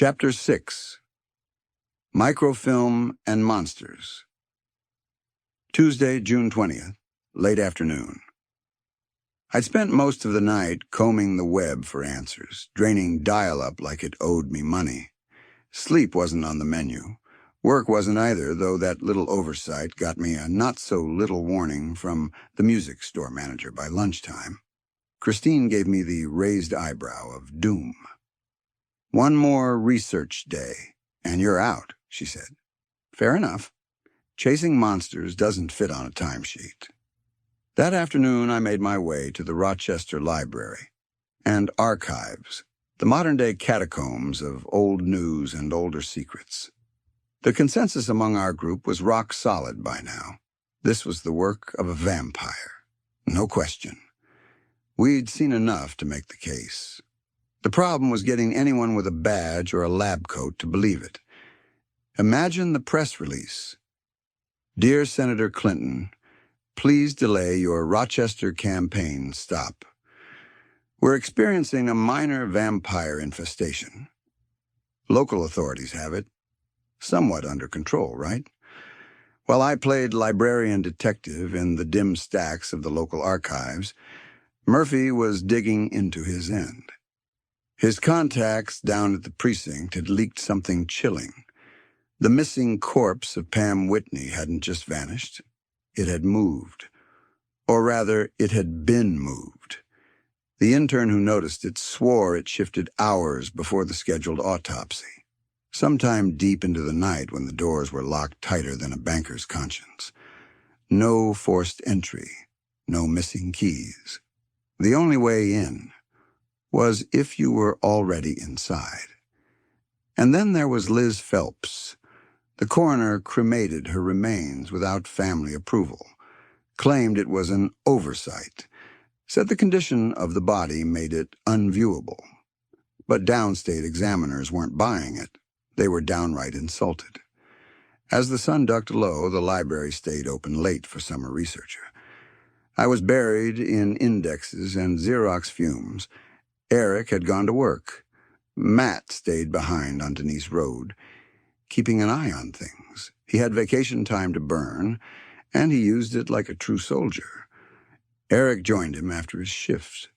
Chapter 6. Microfilm and Monsters. Tuesday, June 20th, late afternoon. I'd spent most of the night combing the web for answers, draining dial-up like it owed me money. Sleep wasn't on the menu. Work wasn't either, though that little oversight got me a not-so-little warning from the music store manager by lunchtime. Christine gave me the raised eyebrow of doom. "One more research day, and you're out," she said. Fair enough. Chasing monsters doesn't fit on a timesheet. That afternoon, I made my way to the Rochester Library and Archives, the modern-day catacombs of old news and older secrets. The consensus among our group was rock solid by now. This was the work of a vampire. No question. We'd seen enough to make the case. The problem was getting anyone with a badge or a lab coat to believe it. Imagine the press release. "Dear Senator Clinton, please delay your Rochester campaign stop. We're experiencing a minor vampire infestation. Local authorities have it. Somewhat under control, right? While I played librarian detective in the dim stacks of the local archives, Murphy was digging into his end. His contacts down at the precinct had leaked something chilling. The missing corpse of Pam Whitney hadn't just vanished. It had moved. Or rather, it had been moved. The intern who noticed it swore it shifted hours before the scheduled autopsy, sometime deep into the night when the doors were locked tighter than a banker's conscience. No forced entry, no missing keys. The only way in was if you were already inside. And then there was Liz Phelps. The coroner cremated her remains without family approval, claimed it was an oversight, said the condition of the body made it unviewable. But downstate examiners weren't buying it. They were downright insulted. As the sun ducked low, the library stayed open late for summer researcher. I was buried in indexes and Xerox fumes. Eric had gone to work. Matt stayed behind on Denise Road, keeping an eye on things. He had vacation time to burn, and he used it like a true soldier. Eric joined him after his shift.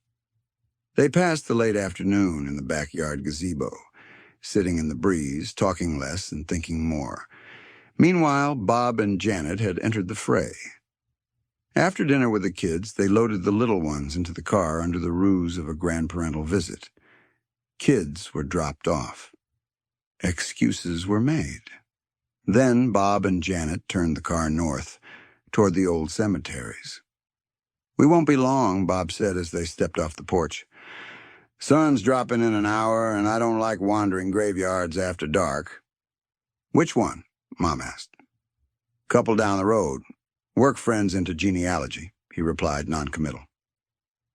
They passed the late afternoon in the backyard gazebo, sitting in the breeze, talking less and thinking more. Meanwhile, Bob and Janet had entered the fray. After dinner with the kids, they loaded the little ones into the car under the ruse of a grandparental visit. Kids were dropped off. Excuses were made. Then Bob and Janet turned the car north, toward the old cemeteries. "We won't be long," Bob said as they stepped off the porch. "Sun's dropping in an hour, and I don't like wandering graveyards after dark." "Which one?" Mom asked. "Couple down the road. Work friends into genealogy," he replied, noncommittal.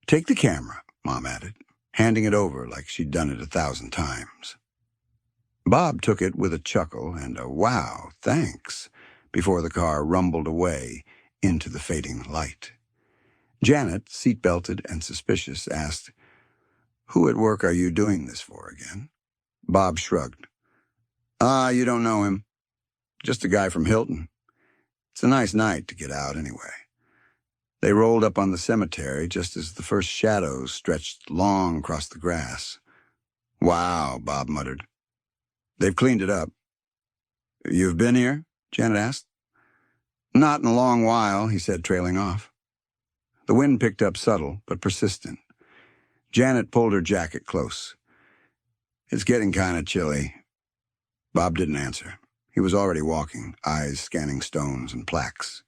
"Take the camera," Mom added, handing it over like she'd done it 1,000 times. Bob took it with a chuckle and a "wow, thanks," before the car rumbled away into the fading light. Janet, seatbelted and suspicious, asked, "Who at work are you doing this for again?" Bob shrugged. You don't know him. Just a guy from Hilton. It's a nice night to get out anyway." They rolled up on the cemetery just as the first shadows stretched long across the grass. "Wow," Bob muttered. "They've cleaned it up." "You've been here?" Janet asked. "Not in a long while," he said, trailing off. The wind picked up subtle, but persistent. Janet pulled her jacket close. "It's getting kind of chilly." Bob didn't answer. He was already walking, eyes scanning stones and plaques.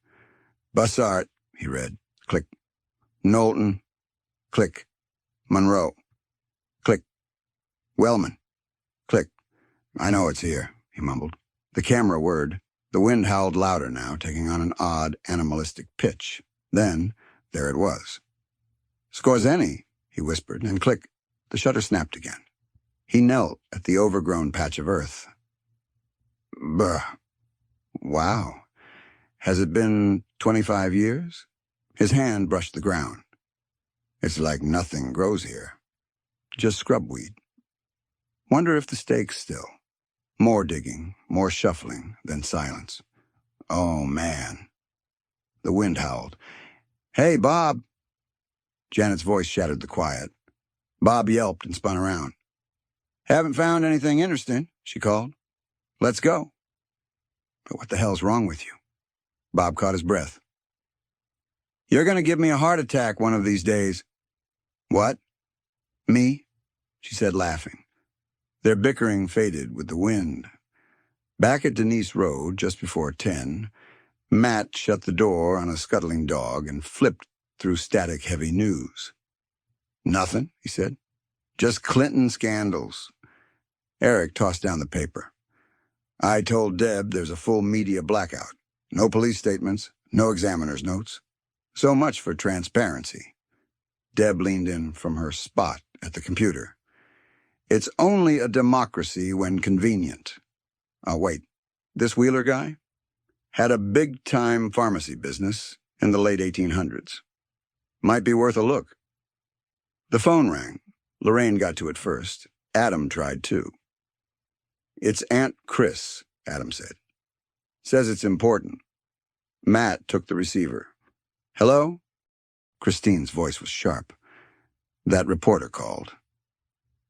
"Bussart," he read. Click. "Knowlton." Click. "Monroe." Click. "Wellman." Click. "I know it's here," he mumbled. The camera whirred. The wind howled louder now, taking on an odd, animalistic pitch. Then, there it was. "Scorzeni," he whispered, and click, the shutter snapped again. He knelt at the overgrown patch of earth. "Brr. Wow. Has it been 25 years? His hand brushed the ground. "It's like nothing grows here. Just scrubweed." Wonder if the stake's still. More digging, more shuffling, then silence. Oh, man. The wind howled. Hey, Bob. Janet's voice shattered the quiet. Bob yelped and spun around. Haven't found anything interesting, she called. Let's go. But what the hell's wrong with you? Bob caught his breath. You're going to give me a heart attack one of these days. What? Me? She said, laughing. Their bickering faded with the wind. Back at Denise Road, just before 10, Matt shut the door on a scuttling dog and flipped through static-heavy news. Nothing, he said. Just Clinton scandals. Eric tossed down the paper. I told Deb there's a full media blackout. No police statements, no examiner's notes. So much for transparency. Deb leaned in from her spot at the computer. It's only a democracy when convenient. Oh, wait, this Wheeler guy? Had a big-time pharmacy business in the late 1800s. Might be worth a look. The phone rang. Lorraine got to it first. Adam tried too. It's Aunt Chris, Adam said. Says it's important. Matt took the receiver. Hello? Christine's voice was sharp. That reporter called.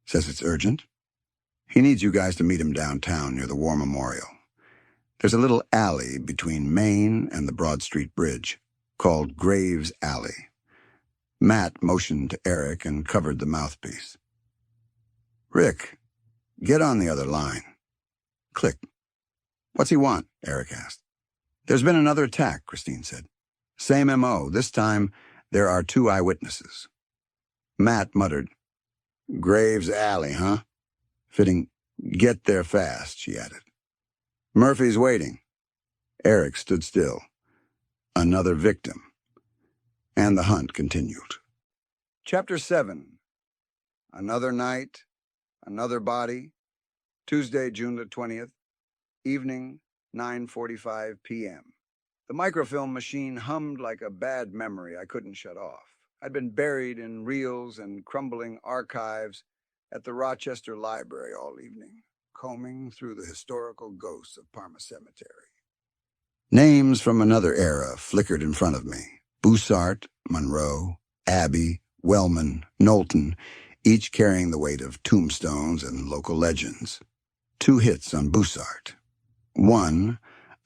Says it's urgent. He needs you guys to meet him downtown near the War Memorial. There's a little alley between Main and the Broad Street Bridge, called Graves Alley. Matt motioned to Eric and covered the mouthpiece. Rick, get on the other line. Click. What's he want? Eric asked. There's been another attack, Christine said. Same M.O. This time, there are 2 eyewitnesses. Matt muttered. Graves Alley, huh? Fitting. Get there fast, she added. Murphy's waiting. Eric stood still. Another victim. And the hunt continued. Chapter 7. Another night, another body. Tuesday, June the 20th. Evening, 9:45 p.m. The microfilm machine hummed like a bad memory I couldn't shut off. I'd been buried in reels and crumbling archives at the Rochester Library all evening, combing through the historical ghosts of Parma Cemetery. Names from another era flickered in front of me. Bussart, Monroe, Abbey, Wellman, Knowlton, each carrying the weight of tombstones and local legends. 2 hits on Bussart. One,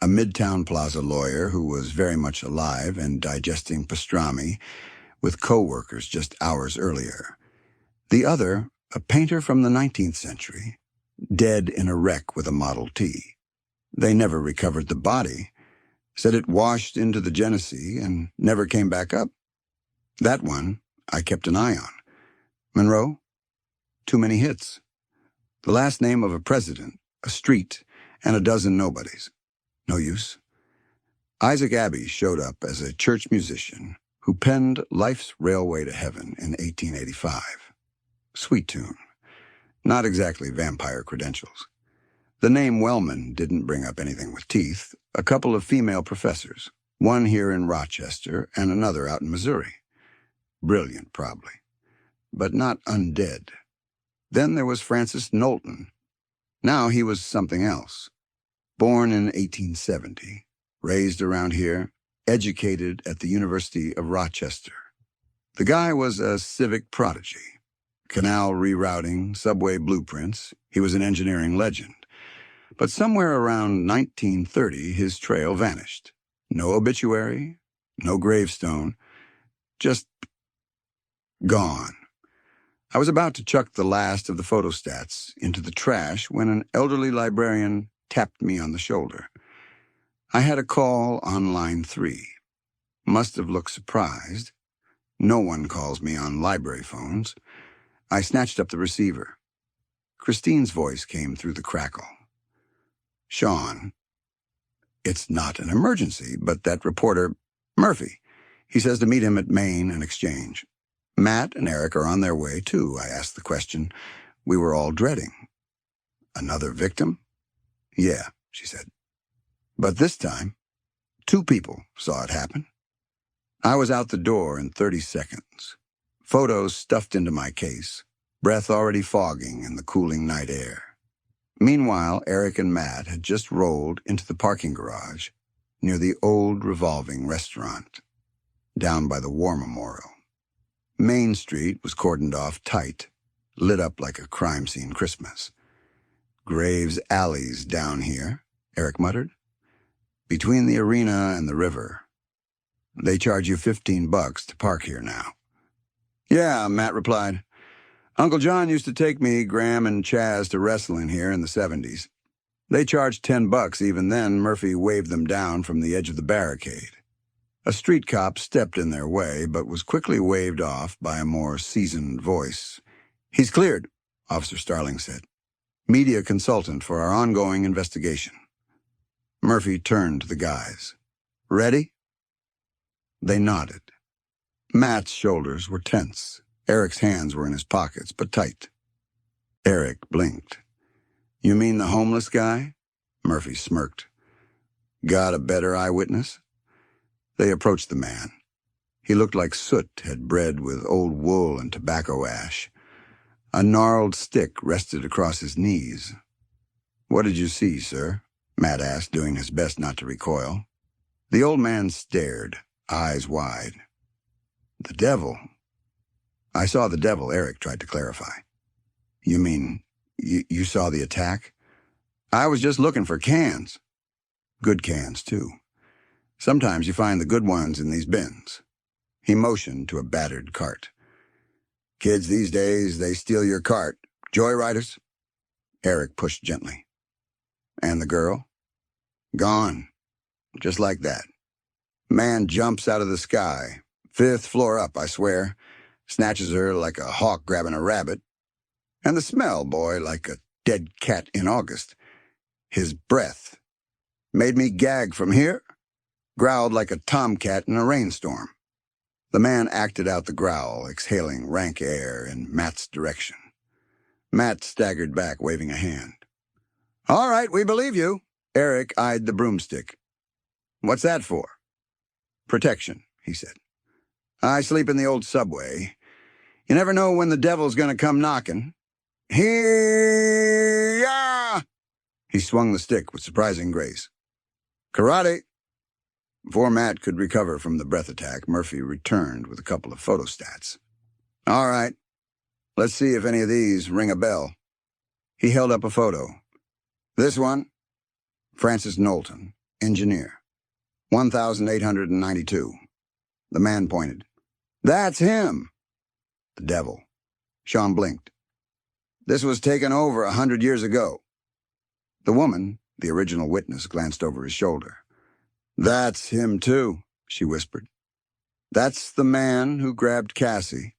a Midtown Plaza lawyer who was very much alive and digesting pastrami with co-workers just hours earlier. The other, a painter from the 19th century, dead in a wreck with a Model T. They never recovered the body, said it washed into the Genesee and never came back up. That one I kept an eye on. Monroe? Too many hits. The last name of a president, a street, and a dozen nobodies. No use. Isaac Abbey showed up as a church musician who penned Life's Railway to Heaven in 1885. Sweet tune. Not exactly vampire credentials. The name Wellman didn't bring up anything with teeth. A couple of female professors, one here in Rochester and another out in Missouri. Brilliant, probably, but not undead. Then there was Francis Knowlton. Now he was something else. Born in 1870, raised around here, educated at the University of Rochester. The guy was a civic prodigy. Canal rerouting, subway blueprints, he was an engineering legend. But somewhere around 1930, his trail vanished. No obituary, no gravestone, just gone. I was about to chuck the last of the photostats into the trash when an elderly librarian tapped me on the shoulder. I had a call on line 3. Must have looked surprised. No one calls me on library phones. I snatched up the receiver. Christine's voice came through the crackle. Sean, it's not an emergency, but that reporter, Murphy, he says to meet him at Main and Exchange. Matt and Eric are on their way, too. I asked the question we were all dreading. Another victim? Yeah, she said. But this time, 2 people saw it happen. I was out the door in 30 seconds. Photos stuffed into my case. breath already fogging in the cooling night air. Meanwhile, Eric and Matt had just rolled into the parking garage near the old revolving restaurant down by the War Memorial. Main Street was cordoned off tight, lit up like a crime scene Christmas. "Graves alleys down here," Eric muttered. "Between the arena and the river. They charge you $15 to park here now." "Yeah," Matt replied. "Uncle John used to take me, Graham, and Chaz to wrestling here in the 70s. They charged $10 even then. Murphy waved them down from the edge of the barricade. A street cop stepped in their way, but was quickly waved off by a more seasoned voice. "He's cleared," Officer Starling said. "Media consultant for our ongoing investigation." Murphy turned to the guys. "Ready?" They nodded. Matt's shoulders were tense. Eric's hands were in his pockets, but tight. Eric blinked. "You mean the homeless guy?" Murphy smirked. "Got a better eyewitness?" They approached the man. He looked like soot had bred with old wool and tobacco ash. A gnarled stick rested across his knees. "What did you see, sir?" Matt asked, doing his best not to recoil. The old man stared, eyes wide. "The devil." "I saw the devil," Eric tried to clarify. "You mean you saw the attack?" "I was just looking for cans." "Good cans, too. Sometimes you find the good ones in these bins." He motioned to a battered cart. "Kids these days, they steal your cart. Joyriders?" Eric pushed gently. "And the girl?" "Gone. Just like that. Man jumps out of the sky. 5th floor up, I swear. Snatches her like a hawk grabbing a rabbit. And the smell, boy, like a dead cat in August. His breath. Made me gag from here. Growled like a tomcat in a rainstorm." The man acted out the growl, exhaling rank air in Matt's direction. Matt staggered back, waving a hand. "All right, we believe you." Eric eyed the broomstick. "What's that for?" "Protection," he said. "I sleep in the old subway. You never know when the devil's going to come knocking. Here-ya!" He swung the stick with surprising grace. "Karate." Before Matt could recover from the breath attack, Murphy returned with a couple of photostats. "All right, let's see if any of these ring a bell." He held up a photo. "This one? Francis Knowlton, engineer. 1892. The man pointed. "That's him." "The devil." Sean blinked. "This was taken over 100 years ago." The woman, the original witness, glanced over his shoulder. "That's him, too," she whispered. "That's the man who grabbed Cassie."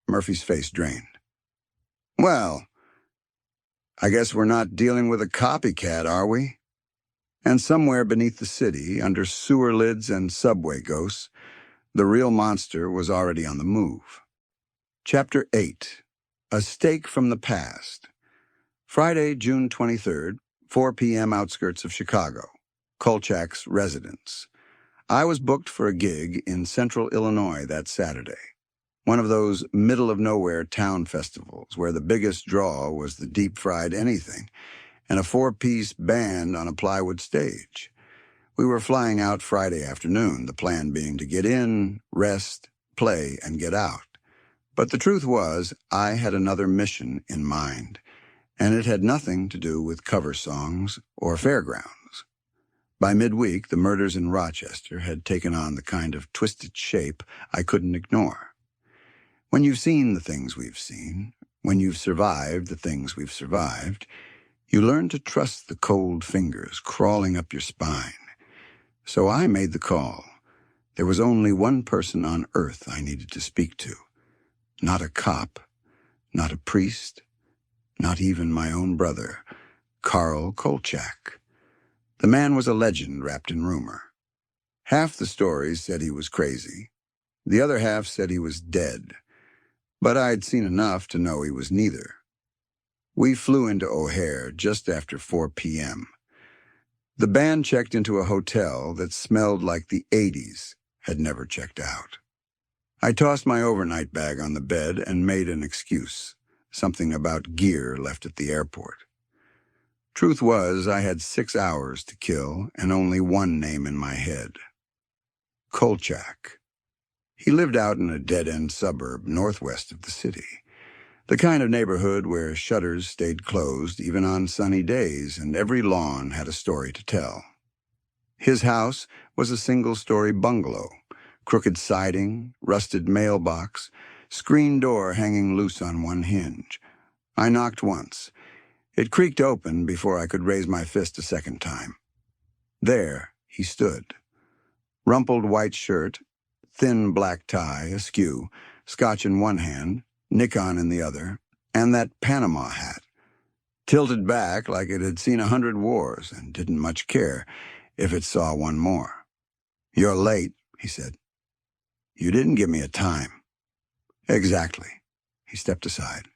Murphy's face drained. "Well, I guess we're not dealing with a copycat, are we?" And somewhere beneath the city, under sewer lids and subway ghosts, the real monster was already on the move. Chapter 8. A Stake from the Past. Friday, June 23rd, 4 p.m. outskirts of Chicago. Kolchak's residence. I was booked for a gig in central Illinois that Saturday. One of those middle-of-nowhere town festivals where the biggest draw was the deep-fried anything and a 4-piece band on a plywood stage. We were flying out Friday afternoon, the plan being to get in, rest, play, and get out. But the truth was, I had another mission in mind, and it had nothing to do with cover songs or fairgrounds. By midweek, the murders in Rochester had taken on the kind of twisted shape I couldn't ignore. When you've seen the things we've seen, when you've survived the things we've survived, you learn to trust the cold fingers crawling up your spine. So I made the call. There was only one person on earth I needed to speak to. Not a cop, not a priest, not even my own brother, Carl Kolchak. The man was a legend wrapped in rumor. Half the stories said he was crazy. The other half said he was dead. But I'd seen enough to know he was neither. We flew into O'Hare just after 4 p.m. The band checked into a hotel that smelled like the 80s had never checked out. I tossed my overnight bag on the bed and made an excuse, something about gear left at the airport. Truth was, I had 6 hours to kill and only one name in my head. Kolchak. He lived out in a dead-end suburb northwest of the city, the kind of neighborhood where shutters stayed closed even on sunny days and every lawn had a story to tell. His house was a single-story bungalow, crooked siding, rusted mailbox, screen door hanging loose on one hinge. I knocked once. It creaked open before I could raise my fist a second time. There he stood. Rumpled white shirt, thin black tie askew, scotch in one hand, Nikon in the other, and that Panama hat, tilted back like it had seen 100 wars and didn't much care if it saw one more. "You're late," he said. "You didn't give me a time." "Exactly." He stepped aside.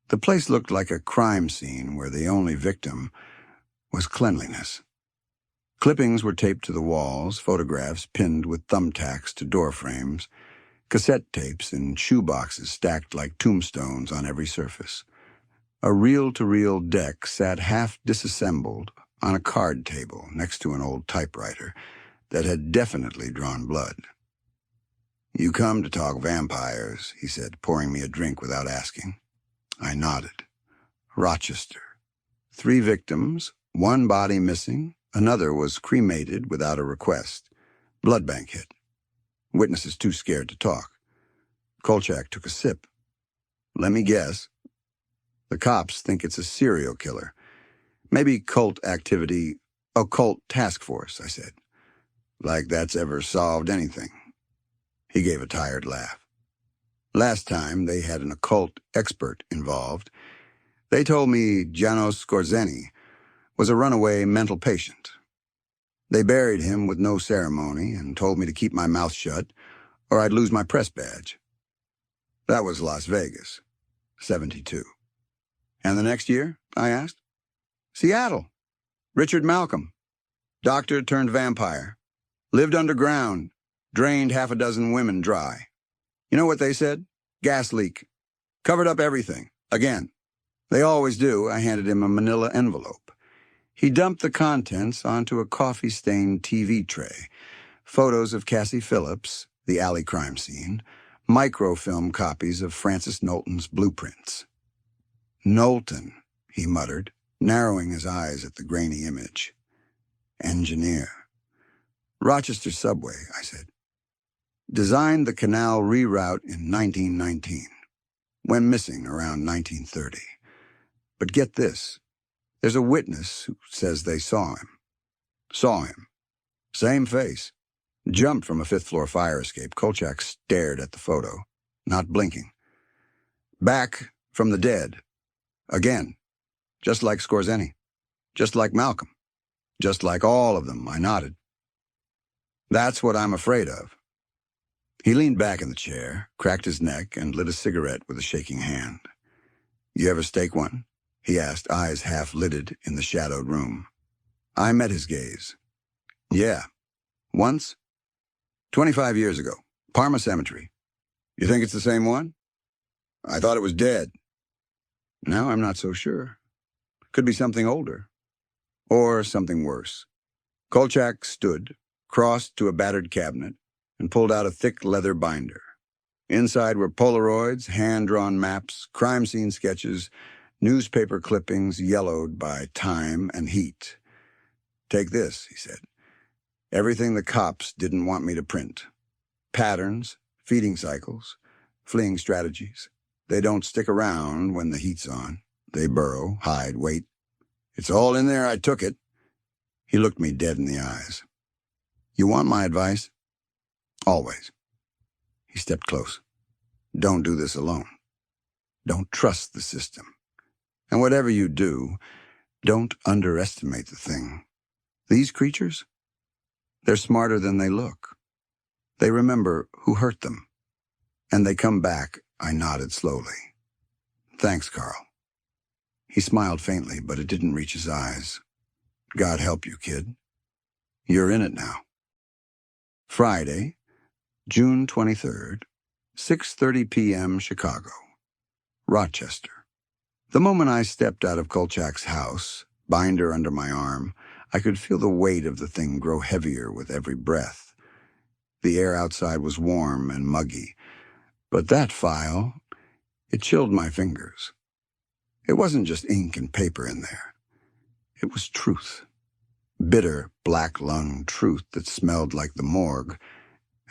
The place looked like a crime scene where the only victim was cleanliness. Clippings were taped to the walls, photographs pinned with thumbtacks to door frames, cassette tapes in shoeboxes stacked like tombstones on every surface. A reel-to-reel deck sat half disassembled on a card table next to an old typewriter that had definitely drawn blood. "You come to talk vampires," he said, pouring me a drink without asking. I nodded. "Rochester. 3 victims, 1 body missing, another was cremated without a request. Blood bank hit. Witnesses too scared to talk." Kolchak took a sip. "Let me guess. The cops think it's a serial killer. Maybe cult activity, occult task force," I said. "Like that's ever solved anything." He gave a tired laugh. "Last time they had an occult expert involved. They told me Janos Skorzeny was a runaway mental patient. They buried him with no ceremony and told me to keep my mouth shut or I'd lose my press badge. That was Las Vegas, 72. "And the next year?" I asked. "Seattle. Richard Malcolm. Doctor turned vampire. Lived underground. Drained half a dozen women dry. You know what they said? Gas leak. Covered up everything. Again. They always do." I handed him a manila envelope. He dumped the contents onto a coffee-stained TV tray. Photos of Cassie Phillips, the alley crime scene, microfilm copies of Francis Knowlton's blueprints. "Knowlton," he muttered, narrowing his eyes at the grainy image. "Engineer." "Rochester Subway," I said. "Designed the canal reroute in 1919. Went missing around 1930. But get this. There's a witness who says they saw him. Saw him. Same face. Jumped from a 5th-floor fire escape." Kolchak stared at the photo, not blinking. "Back from the dead. Again. Just like Skorzeny. Just like Malcolm. Just like all of them." I nodded. "That's what I'm afraid of." He leaned back in the chair, cracked his neck, and lit a cigarette with a shaking hand. "You ever stake one?" he asked, eyes half-lidded in the shadowed room. I met his gaze. "Yeah. Once. 25 years ago. Parma Cemetery. You think it's the same one?" "I thought it was dead." "Now I'm not so sure. Could be something older. Or something worse." Kolchak stood, crossed to a battered cabinet, and pulled out a thick leather binder. Inside were Polaroids, hand-drawn maps, crime scene sketches, newspaper clippings yellowed by time and heat. "Take this," he said. "Everything the cops didn't want me to print. Patterns, feeding cycles, fleeing strategies. They don't stick around when the heat's on. They burrow, hide, wait. It's all in there. I took it." He looked me dead in the eyes. "You want my advice?" "Always." He stepped close. "Don't do this alone. Don't trust the system. And whatever you do, don't underestimate the thing. These creatures, they're smarter than they look. They remember who hurt them. And they come back." I nodded slowly. "Thanks, Carl." He smiled faintly, but it didn't reach his eyes. "God help you, kid. You're in it now." Friday, June 23rd, 6:30 p.m. Chicago. Rochester. The moment I stepped out of Kolchak's house, binder under my arm, I could feel the weight of the thing grow heavier with every breath. The air outside was warm and muggy, but that file, it chilled my fingers. It wasn't just ink and paper in there. It was truth. Bitter, black-lunged truth that smelled like the morgue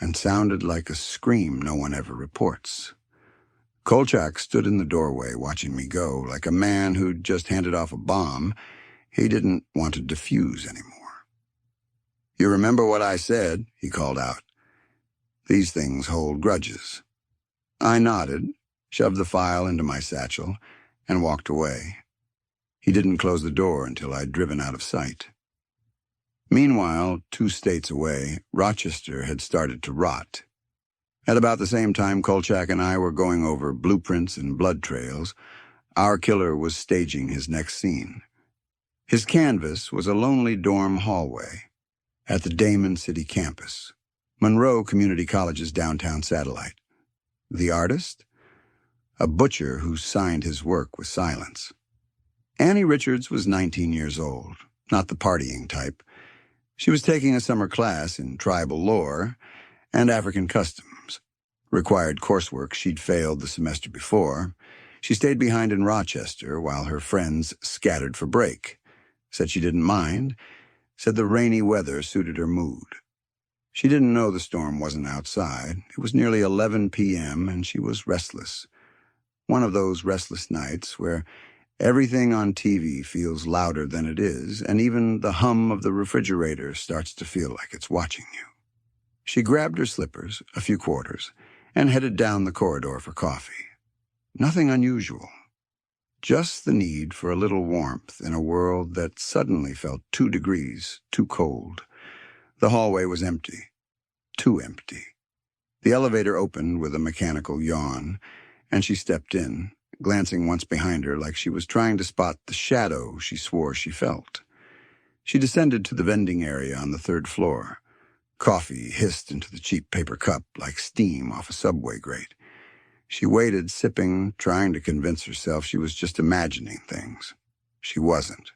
and sounded like a scream no one ever reports. Kolchak stood in the doorway watching me go, like a man who'd just handed off a bomb he didn't want to defuse anymore. "You remember what I said?" he called out. "These things hold grudges." I nodded, shoved the file into my satchel, and walked away. He didn't close the door until I'd driven out of sight. Meanwhile, 2 states away, Rochester had started to rot. At about the same time Kolchak and I were going over blueprints and blood trails, our killer was staging his next scene. His canvas was a lonely dorm hallway at the Damon City campus, Monroe Community College's downtown satellite. The artist? A butcher who signed his work with silence. Annie Richards was 19 years old, not the partying type. She was taking a summer class in tribal lore and African customs. Required coursework she'd failed the semester before. She stayed behind in Rochester while her friends scattered for break. Said she didn't mind, said the rainy weather suited her mood. She didn't know the storm wasn't outside. It was nearly 11 p.m. and she was restless. One of those restless nights where everything on TV feels louder than it is, and even the hum of the refrigerator starts to feel like it's watching you. She grabbed her slippers, a few quarters, and headed down the corridor for coffee. Nothing unusual. Just the need for a little warmth in a world that suddenly felt 2 degrees too cold. The hallway was empty. Too empty. The elevator opened with a mechanical yawn, and she stepped in, glancing once behind her like she was trying to spot the shadow she swore she felt. She descended to the vending area on the 3rd floor. Coffee hissed into the cheap paper cup like steam off a subway grate. She waited, sipping, trying to convince herself she was just imagining things. She wasn't.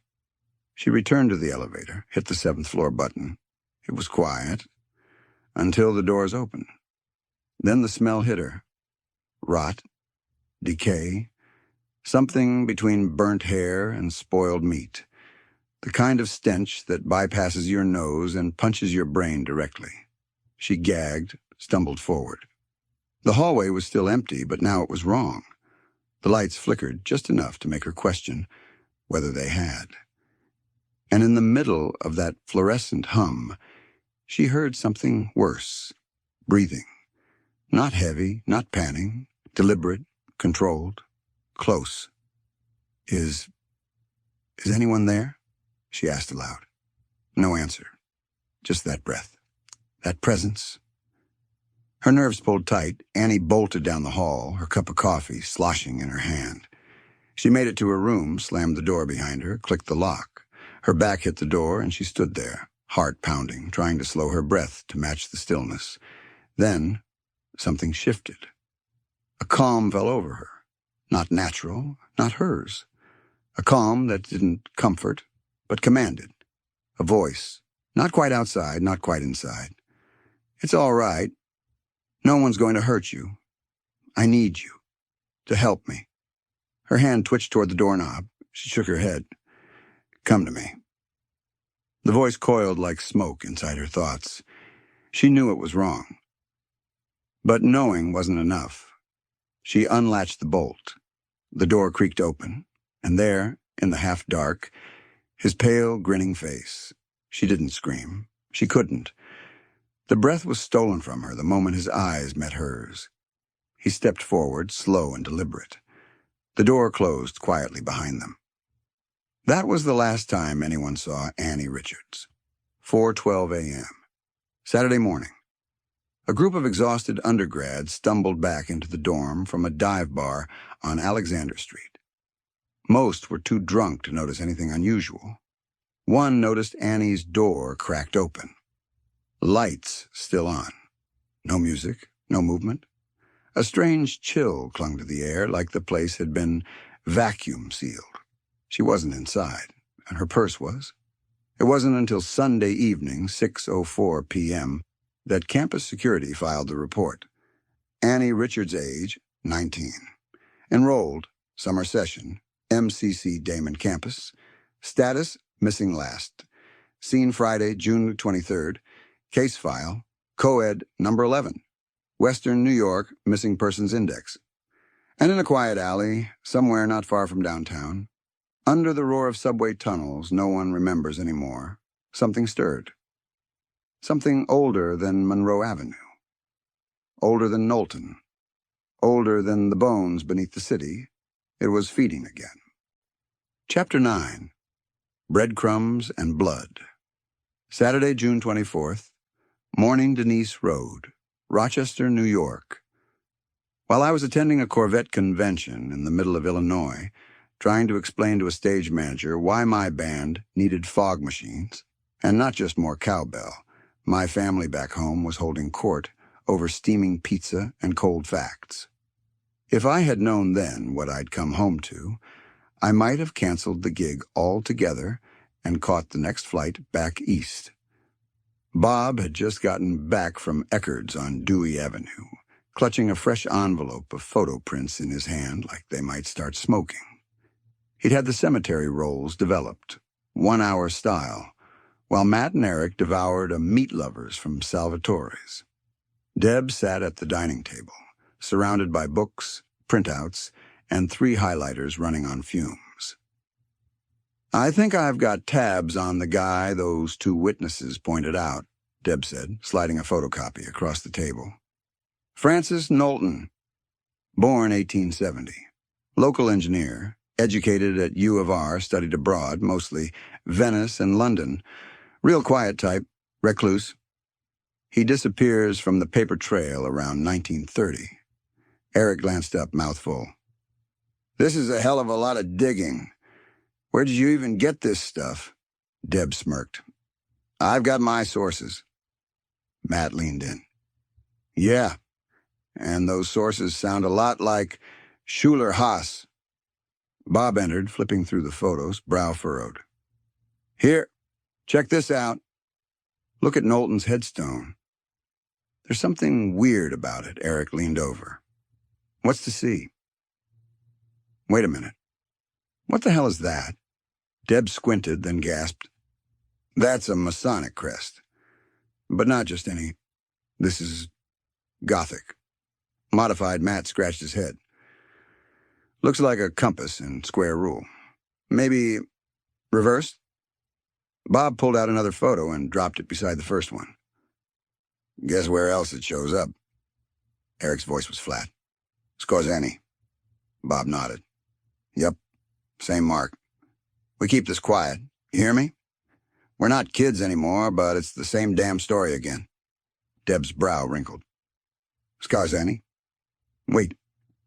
She returned to the elevator, hit the 7th floor button. It was quiet, until the doors opened. Then the smell hit her. Rot, decay, something between burnt hair and spoiled meat. The kind of stench that bypasses your nose and punches your brain directly. She gagged, stumbled forward. The hallway was still empty, but now it was wrong. The lights flickered just enough to make her question whether they had. And in the middle of that fluorescent hum, she heard something worse. Breathing. Not heavy, not panting, deliberate, controlled, close. Is anyone there?" she asked aloud. No answer. Just that breath. That presence. Her nerves pulled tight. Annie bolted down the hall, her cup of coffee sloshing in her hand. She made it to her room, slammed the door behind her, clicked the lock. Her back hit the door, and she stood there, heart pounding, trying to slow her breath to match the stillness. Then, something shifted. A calm fell over her. Not natural, not hers. A calm that didn't comfort, but commanded. A voice, not quite outside, not quite inside. "It's all right. No one's going to hurt you. I need you to help me." Her hand twitched toward the doorknob. She shook her head. "Come to me." The voice coiled like smoke inside her thoughts. She knew it was wrong. But knowing wasn't enough. She unlatched the bolt. The door creaked open, and there, in the half-dark, his pale, grinning face. She didn't scream. She couldn't. The breath was stolen from her the moment his eyes met hers. He stepped forward, slow and deliberate. The door closed quietly behind them. That was the last time anyone saw Annie Richards. 4:12 a.m. Saturday morning. A group of exhausted undergrads stumbled back into the dorm from a dive bar on Alexander Street. Most were too drunk to notice anything unusual. One noticed Annie's door cracked open. Lights still on. No music, no movement. A strange chill clung to the air, like the place had been vacuum sealed. She wasn't inside, and her purse was. It wasn't until Sunday evening, 6:04 p.m., that campus security filed the report. Annie Richards' age, 19. Enrolled, summer session, MCC Damon campus. Status, missing last. Seen Friday, June 23rd. Case file, co-ed number 11. Western New York, missing persons index. And in a quiet alley, somewhere not far from downtown, under the roar of subway tunnels no one remembers anymore, something stirred. Something older than Monroe Avenue. Older than Knowlton. Older than the bones beneath the city. It was feeding again. Chapter 9. Breadcrumbs and Blood. Saturday, June 24th. Morning Denise Road, Rochester, New York. While I was attending a Corvette convention in the middle of Illinois, trying to explain to a stage manager why my band needed fog machines, and not just more cowbell, my family back home was holding court over steaming pizza and cold facts. If I had known then what I'd come home to, I might have canceled the gig altogether and caught the next flight back east. Bob had just gotten back from Eckerd's on Dewey Avenue, clutching a fresh envelope of photo prints in his hand like they might start smoking. He'd had the cemetery rolls developed, 1 hour style, while Matt and Eric devoured a meat lovers from Salvatore's. Deb sat at the dining table, surrounded by books, printouts, and 3 highlighters running on fumes. "I think I've got tabs on the guy those 2 witnesses pointed out," Deb said, sliding a photocopy across the table. "Francis Knowlton, born 1870. Local engineer, educated at U of R, studied abroad, mostly Venice and London. Real quiet type, recluse. He disappears from the paper trail around 1930. Eric glanced up, mouth full. "This is a hell of a lot of digging. Where did you even get this stuff?" Deb smirked. "I've got my sources." Matt leaned in. "Yeah, and those sources sound a lot like Schuler-Haas." Bob entered, flipping through the photos, brow furrowed. "Here, check this out. Look at Knowlton's headstone." "There's something weird about it." Eric leaned over. "What's to see?" "Wait a minute. What the hell is that?" Deb squinted, then gasped. "That's a Masonic crest. But not just any. This is Gothic." Modified, Matt scratched his head. "Looks like a compass in square rule. Maybe reversed?" Bob pulled out another photo and dropped it beside the first one. "Guess where else it shows up?" Eric's voice was flat. "Scorzani." Bob nodded. "Yep, same mark. We keep this quiet. You hear me? We're not kids anymore, but it's the same damn story again." Deb's brow wrinkled. "Scorzani? Wait,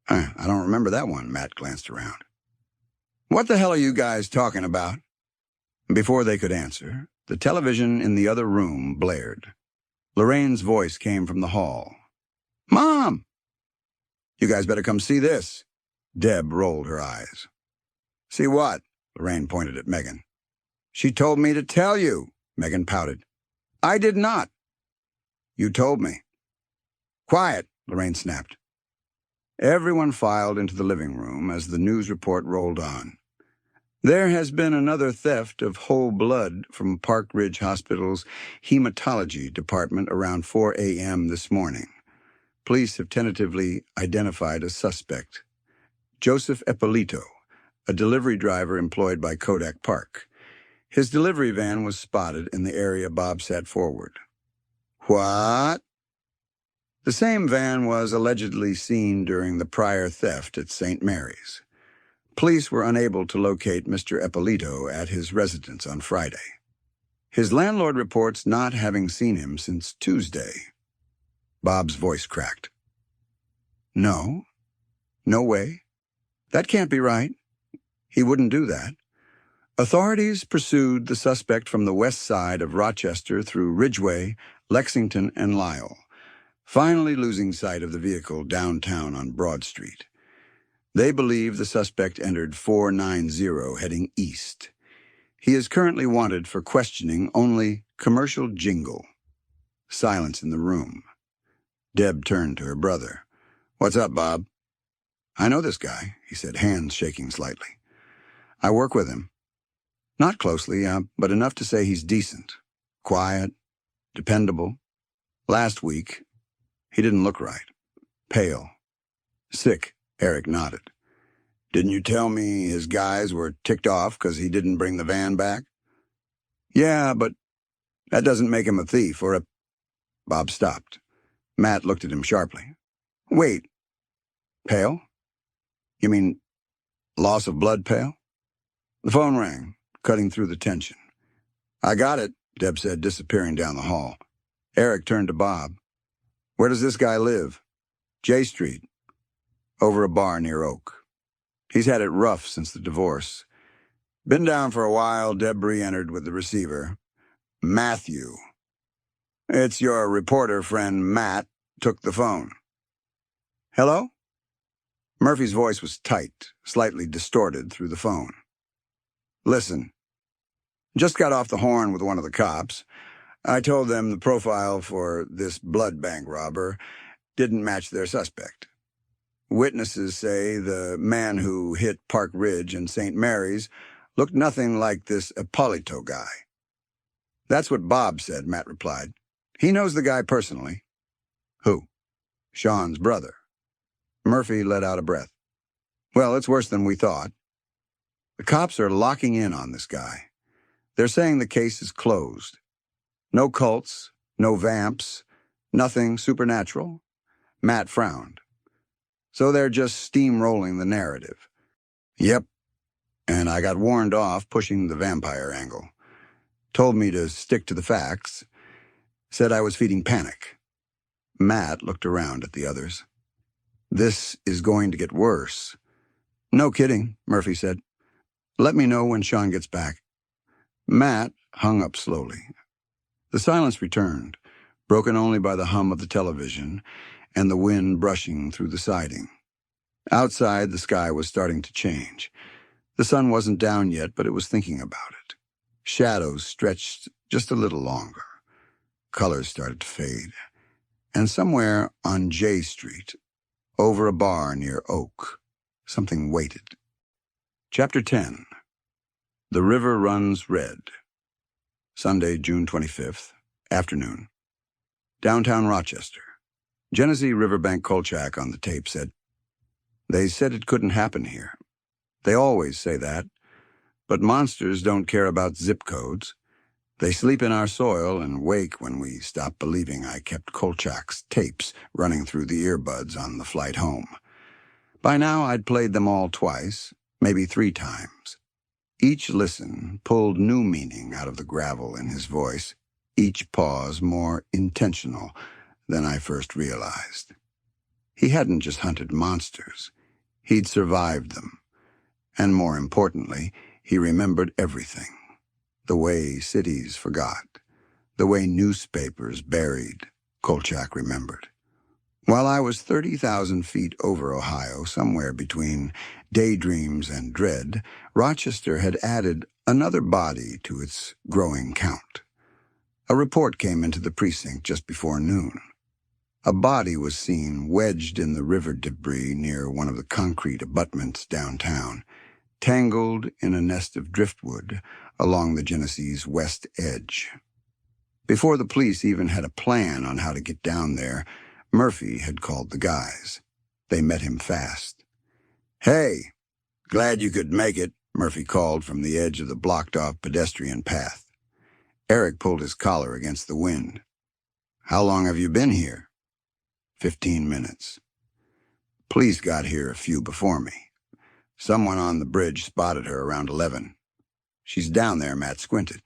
I don't remember that one." Matt glanced around. "What the hell are you guys talking about?" Before they could answer, the television in the other room blared. Lorraine's voice came from the hall. "Mom! You guys better come see this." Deb rolled her eyes. "See what?" Lorraine pointed at Megan. "She told me to tell you." Megan pouted. "I did not." "You told me." "Quiet," Lorraine snapped. Everyone filed into the living room as the news report rolled on. "There has been another theft of whole blood from Park Ridge Hospital's hematology department around 4 a.m. this morning. Police have tentatively identified a suspect. Joseph Ippolito, a delivery driver employed by Kodak Park. His delivery van was spotted in the area Bob sat forward." "What?" "The same van was allegedly seen during the prior theft at St. Mary's. Police were unable to locate Mr. Ippolito at his residence on Friday. His landlord reports not having seen him since Tuesday." Bob's voice cracked. "No. No way. That can't be right. He wouldn't do that." Authorities pursued the suspect from the west side of Rochester through Ridgeway, Lexington, and Lisle. finally losing sight of the vehicle downtown on Broad Street. They believe the suspect entered 490 heading east. He is currently wanted for questioning only commercial jingle. Silence in the room. Deb turned to her brother. "What's up, Bob?" "I know this guy," he said, hands shaking slightly. "I work with him. Not closely, but enough to say he's decent. Quiet, dependable. Last week, he didn't look right. Pale. Sick," Eric nodded. "Didn't you tell me his guys were ticked off because he didn't bring the van back?" "Yeah, but that doesn't make him a thief or a—" Bob stopped. Matt looked at him sharply. "Wait. Pale? You mean loss of blood pale?" The phone rang, cutting through the tension. "I got it," Deb said, disappearing down the hall. Eric turned to Bob. "Where does this guy live?" "J Street. Over a bar near Oak. He's had it rough since the divorce. Been down for a while." Deb re-entered with the receiver. "Matthew." "It's your reporter friend Matt," took the phone. "Hello?" Murphy's voice was tight, slightly distorted through the phone. "Listen. Just got off the horn with one of the cops. I told them the profile for this blood bank robber didn't match their suspect. Witnesses say the man who hit Park Ridge and St. Mary's looked nothing like this Ippolito guy." "That's what Bob said," Matt replied. "He knows the guy personally." "Who?" "Sean's brother." Murphy let out a breath. "Well, it's worse than we thought. The cops are locking in on this guy. They're saying the case is closed. No cults, no vamps, nothing supernatural." Matt frowned. "So they're just steamrolling the narrative." "Yep. And I got warned off pushing the vampire angle. Told me to stick to the facts. Said I was feeding panic." Matt looked around at the others. "This is going to get worse." "No kidding," Murphy said. "Let me know when Sean gets back." Matt hung up slowly. The silence returned, broken only by the hum of the television and the wind brushing through the siding. Outside, the sky was starting to change. The sun wasn't down yet, but it was thinking about it. Shadows stretched just a little longer. Colors started to fade. And somewhere on J Street, over a bar near Oak, something waited. Chapter 10. The River Runs Red. Sunday, June 25th, afternoon. Downtown Rochester. Genesee Riverbank Kolchak on the tape said, "They said it couldn't happen here. They always say that. But monsters don't care about zip codes. They sleep in our soil and wake when we stop believing I kept Kolchak's tapes running through the earbuds on the flight home. By now I'd played them all twice, maybe 3 times. Each listen pulled new meaning out of the gravel in his voice, each pause more intentional than I first realized. He hadn't just hunted monsters. He'd survived them. And more importantly, he remembered everything. The way cities forgot. The way newspapers buried, Kolchak remembered. While I was 30,000 feet over Ohio, somewhere between daydreams and dread, Rochester had added another body to its growing count. A report came into the precinct just before noon. A body was seen wedged in the river debris near one of the concrete abutments downtown, tangled in a nest of driftwood along the Genesee's west edge. Before the police even had a plan on how to get down there, Murphy had called the guys. They met him fast. "Hey, glad you could make it," Murphy called from the edge of the blocked-off pedestrian path. Eric pulled his collar against the wind. "How long have you been here?" 15 minutes. "Police got here a few before me. Someone on the bridge spotted her around 11. She's down there," Matt squinted.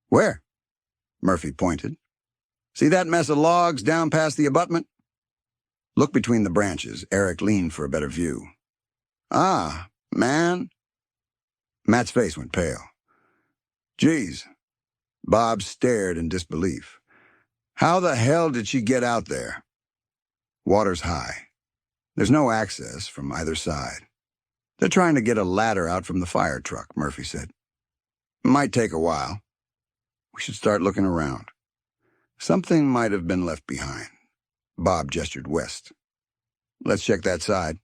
"Where?" Murphy pointed. "See that mess of logs down past the abutment?" Look between the branches. Eric leaned for a better view. "Ah, man." Matt's face went pale. "Geez." Bob stared in disbelief. "How the hell did she get out there?" Water's high. There's no access from either side. They're trying to get a ladder out from the fire truck, Murphy said. Might take a while. We should start looking around. Something might have been left behind. Bob gestured west. Let's check that side.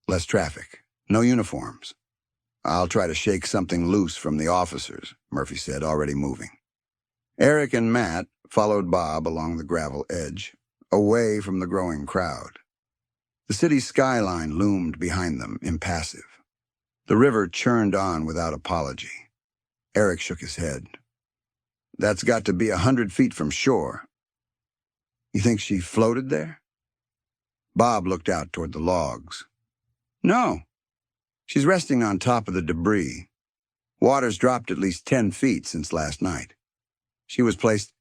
Less traffic. No uniforms. I'll try to shake something loose from the officers, Murphy said, already moving. Eric and Matt followed Bob along the gravel edge, away from the growing crowd. The city's skyline loomed behind them, impassive. The river churned on without apology. Eric shook his head. That's got to be 100 feet from shore. You think she floated there? Bob looked out toward the logs. No. She's resting on top of the debris. Water's dropped at least 10 feet since last night. She was placed...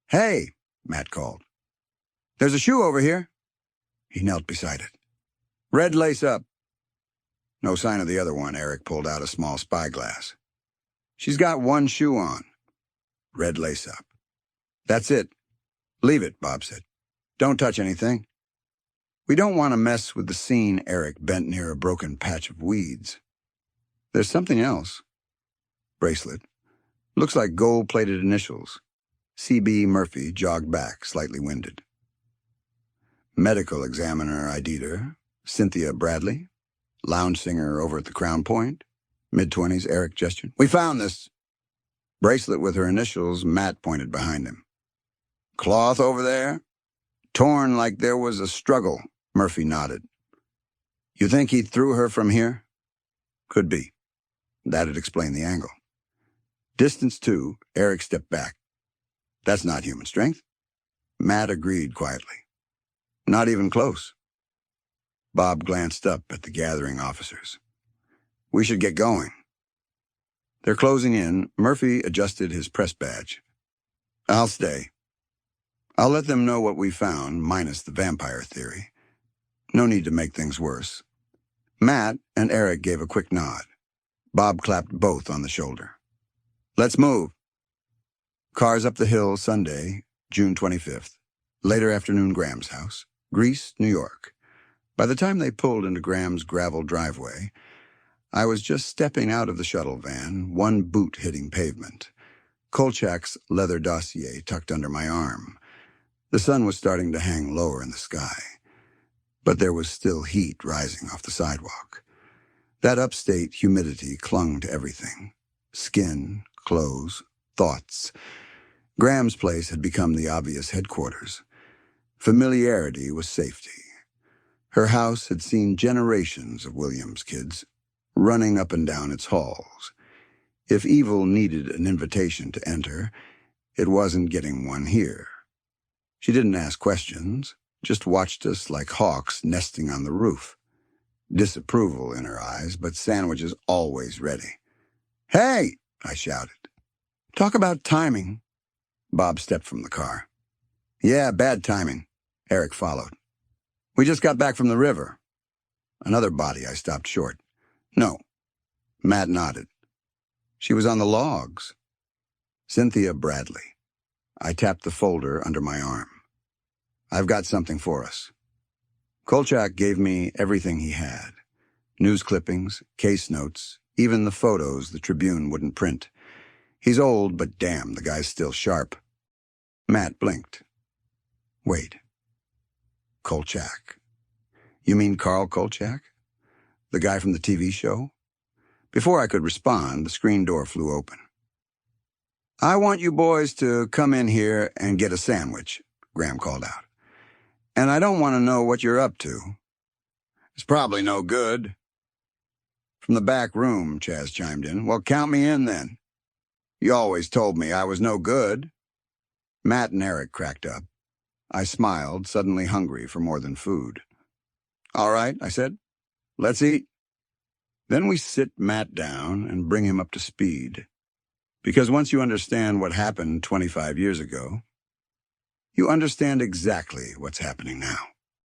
Hey, Matt called. There's a shoe over here. He knelt beside it. Red lace up. No sign of the other one. Eric pulled out a small spyglass. She's got one shoe on. Red lace up. That's it. Leave it, Bob said. Don't touch anything. We don't want to mess with the scene. Eric bent near a broken patch of weeds. There's something else. Bracelet. Looks like gold-plated initials. C.B. Murphy jogged back, slightly winded. Medical examiner ID'd her. Cynthia Bradley. Lounge singer over at the Crown Point. Mid-20s, Eric gestured. We found this. Bracelet with her initials. Matt pointed behind him. Cloth over there? Torn like there was a struggle, Murphy nodded. You think he threw her from here? Could be. That'd explain the angle. Distance too, Eric stepped back. That's not human strength. Matt agreed quietly. Not even close. Bob glanced up at the gathering officers. We should get going. They're closing in. Murphy adjusted his press badge. I'll stay. I'll let them know what we found, minus the vampire theory. No need to make things worse. Matt and Eric gave a quick nod. Bob clapped both on the shoulder. Let's move. Cars up the hill Sunday, June 25th. Later afternoon, Graham's house. Greece, New York. By the time they pulled into Graham's gravel driveway, I was just stepping out of the shuttle van, one boot hitting pavement. Kolchak's leather dossier tucked under my arm. The sun was starting to hang lower in the sky, but there was still heat rising off the sidewalk. That upstate humidity clung to everything. Skin, clothes, thoughts. Graham's place had become the obvious headquarters. Familiarity was safety. Her house had seen generations of Williams kids running up and down its halls. If evil needed an invitation to enter, it wasn't getting one here. She didn't ask questions, just watched us like hawks nesting on the roof. Disapproval in her eyes, but sandwiches always ready. Hey, I shouted. Talk about timing. Bob stepped from the car. Yeah, bad timing. Eric followed. We just got back from the river. Another body. I stopped short. No. Matt nodded. She was on the logs. Cynthia Bradley. I tapped the folder under my arm. I've got something for us. Kolchak gave me everything he had. News clippings, case notes, even the photos the Tribune wouldn't print. He's old, but damn, the guy's still sharp. Matt blinked. Wait. Kolchak. You mean Carl Kolchak? The guy from the TV show? Before I could respond, the screen door flew open. I want you boys to come in here and get a sandwich, Graham called out. And I don't want to know what you're up to. It's probably no good. From the back room, Chaz chimed in. Well, count me in then. You always told me I was no good. Matt and Eric cracked up. I smiled, suddenly hungry for more than food. All right, I said. Let's eat. Then we sit Matt down and bring him up to speed. Because once you understand what happened 25 years ago, you understand exactly what's happening now.